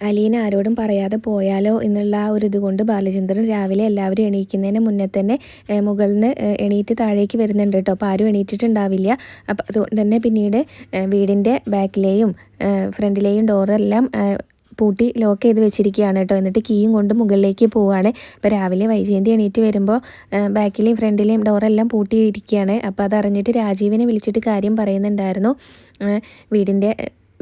അലീന ആരോടും പറയാതെ പോയാലോ എന്നുള്ള ആ ഒരു ഇതുകൊണ്ട് ബാലചന്ദ്രൻ രാവിലെ എല്ലാവരും എണീക്കുന്നതിന് മുന്നേ തന്നെ മുകളിൽ നിന്ന് എണീറ്റ് താഴേക്ക് വരുന്നുണ്ട് കേട്ടോ. അപ്പോൾ ആരും എണീറ്റിട്ടുണ്ടാവില്ല. അപ്പോൾ അതുകൊണ്ട് തന്നെ പിന്നീട് വീടിൻ്റെ ബാക്കിലെയും ഫ്രണ്ടിലെയും ഡോറെല്ലാം പൂട്ടി ലോക്ക് ചെയ്ത് വെച്ചിരിക്കുകയാണ് കേട്ടോ. എന്നിട്ട് കീയും കൊണ്ട് മുകളിലേക്ക് പോവുകയാണ്. അപ്പോൾ രാവിലെ വൈജയന്തി എണീറ്റ് വരുമ്പോൾ ബാക്കിലെയും ഫ്രണ്ടിലെയും ഡോറെല്ലാം പൂട്ടിയിരിക്കുകയാണ്. അപ്പോൾ അതറിഞ്ഞിട്ട് രാജീവിനെ വിളിച്ചിട്ട് കാര്യം പറയുന്നുണ്ടായിരുന്നു. വീടിൻ്റെ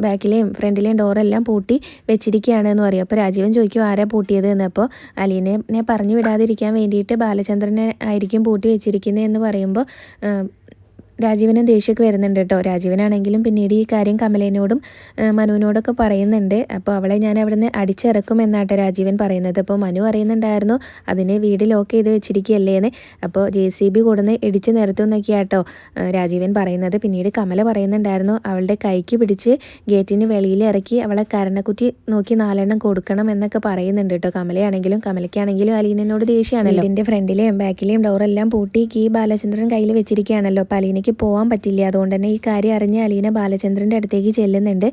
ബാക്കിലെയും ഫ്രണ്ടിലെയും ഡോറെല്ലാം പൂട്ടി വെച്ചിരിക്കുകയാണെന്ന് പറയും. അപ്പോൾ രാജീവൻ ചോദിക്കും ആരാ പൂട്ടിയത് എന്ന്. അപ്പോൾ അലീനെ പറഞ്ഞു വിടാതിരിക്കാൻ വേണ്ടിയിട്ട് ബാലചന്ദ്രനെ ആയിരിക്കും പൂട്ടി വെച്ചിരിക്കുന്നത് എന്ന് പറയുമ്പോൾ രാജീവനും ദേഷ്യമൊക്കെ വരുന്നുണ്ട് കേട്ടോ. രാജീവനാണെങ്കിലും പിന്നീട് ഈ കാര്യം കമലേനോടും മനുവിനോടൊക്കെ പറയുന്നുണ്ട്. അപ്പോൾ അവളെ ഞാൻ അവിടെ നിന്ന് അടിച്ചിറക്കും എന്നാട്ടോ രാജീവൻ പറയുന്നത്. അപ്പോൾ മനു പറയുന്നുണ്ടായിരുന്നു അതിനെ വീട് ലോക്ക് ചെയ്ത് വെച്ചിരിക്കുകയല്ലേന്ന്. അപ്പോൾ JCB കൊടുന്ന് ഇടിച്ച് നിരത്തും എന്നൊക്കെയാട്ടോ രാജീവൻ പറയുന്നത്. പിന്നീട് കമല പറയുന്നുണ്ടായിരുന്നു അവളുടെ കൈക്ക് പിടിച്ച് ഗേറ്റിന് വെളിയിൽ ഇറക്കി അവളെ കരണക്കുറ്റി നോക്കി 4 എണ്ണം കൊടുക്കണം എന്നൊക്കെ പറയുന്നുണ്ട് കേട്ടോ. കമലയ്ക്കാണെങ്കിലും അലീനോട് ദേഷ്യമാണല്ലോ. ഇതിൻ്റെ ഫ്രണ്ടിലെയും ബാക്കിലെയും ഡോറെല്ലാം പൂട്ടി കീ ബാലചന്ദ്രൻ കയ്യിൽ വെച്ചിരിക്കുകയാണല്ലോ. അപ്പോൾ അലീനയ്ക്ക് പോകാൻ പറ്റില്ല. അതുകൊണ്ട് തന്നെ ഈ കാര്യം അറിഞ്ഞ് അലീന ബാലചന്ദ്രൻ്റെ അടുത്തേക്ക് ചെല്ലുന്നുണ്ട്.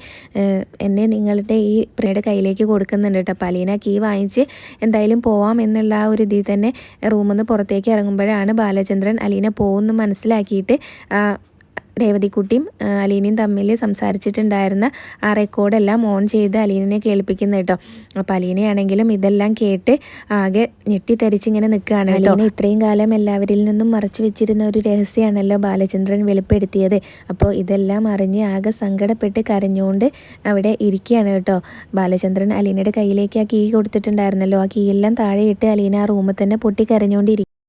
എന്നെ നിങ്ങളുടെ ഈ പ്രിയയുടെ കയ്യിലേക്ക് കൊടുക്കുന്നുണ്ട് കേട്ടോ. അപ്പോൾ അലീന കീ വാങ്ങിച്ച് എന്തായാലും പോവാം എന്നുള്ള ആ ഒരു ഇതിൽ തന്നെ റൂമിൽ നിന്ന് പുറത്തേക്ക് ഇറങ്ങുമ്പോഴാണ് ബാലചന്ദ്രൻ അലീന പോകുമെന്ന് മനസ്സിലാക്കിയിട്ട് രേവതിക്കുട്ടിയും അലീനയും തമ്മിൽ സംസാരിച്ചിട്ടുണ്ടായിരുന്ന ആ റെക്കോർഡെല്ലാം ഓൺ ചെയ്ത് അലീനയെ കേൾപ്പിക്കുന്നത് കേട്ടോ. അപ്പോൾ അലീനയാണെങ്കിലും ഇതെല്ലാം കേട്ട് ആകെ ഞെട്ടിത്തരിച്ചിങ്ങനെ നിൽക്കുകയാണ് കേട്ടോ. അലീന ഇത്രയും കാലം എല്ലാവരിൽ നിന്നും മറച്ചു വെച്ചിരുന്ന ഒരു രഹസ്യമാണല്ലോ ബാലചന്ദ്രൻ വെളിപ്പെടുത്തിയത്. അപ്പോൾ ഇതെല്ലാം അറിഞ്ഞ് ആകെ സങ്കടപ്പെട്ട് കരഞ്ഞുകൊണ്ട് അവിടെ ഇരിക്കുകയാണ് കേട്ടോ. ബാലചന്ദ്രൻ അലീനയുടെ കയ്യിലേക്ക് ആ കീ കൊടുത്തിട്ടുണ്ടായിരുന്നല്ലോ. ആ കീയെല്ലാം താഴെയിട്ട് അലീന ആ റൂമിൽ തന്നെ പൊട്ടി കരഞ്ഞുകൊണ്ടിരിക്കും.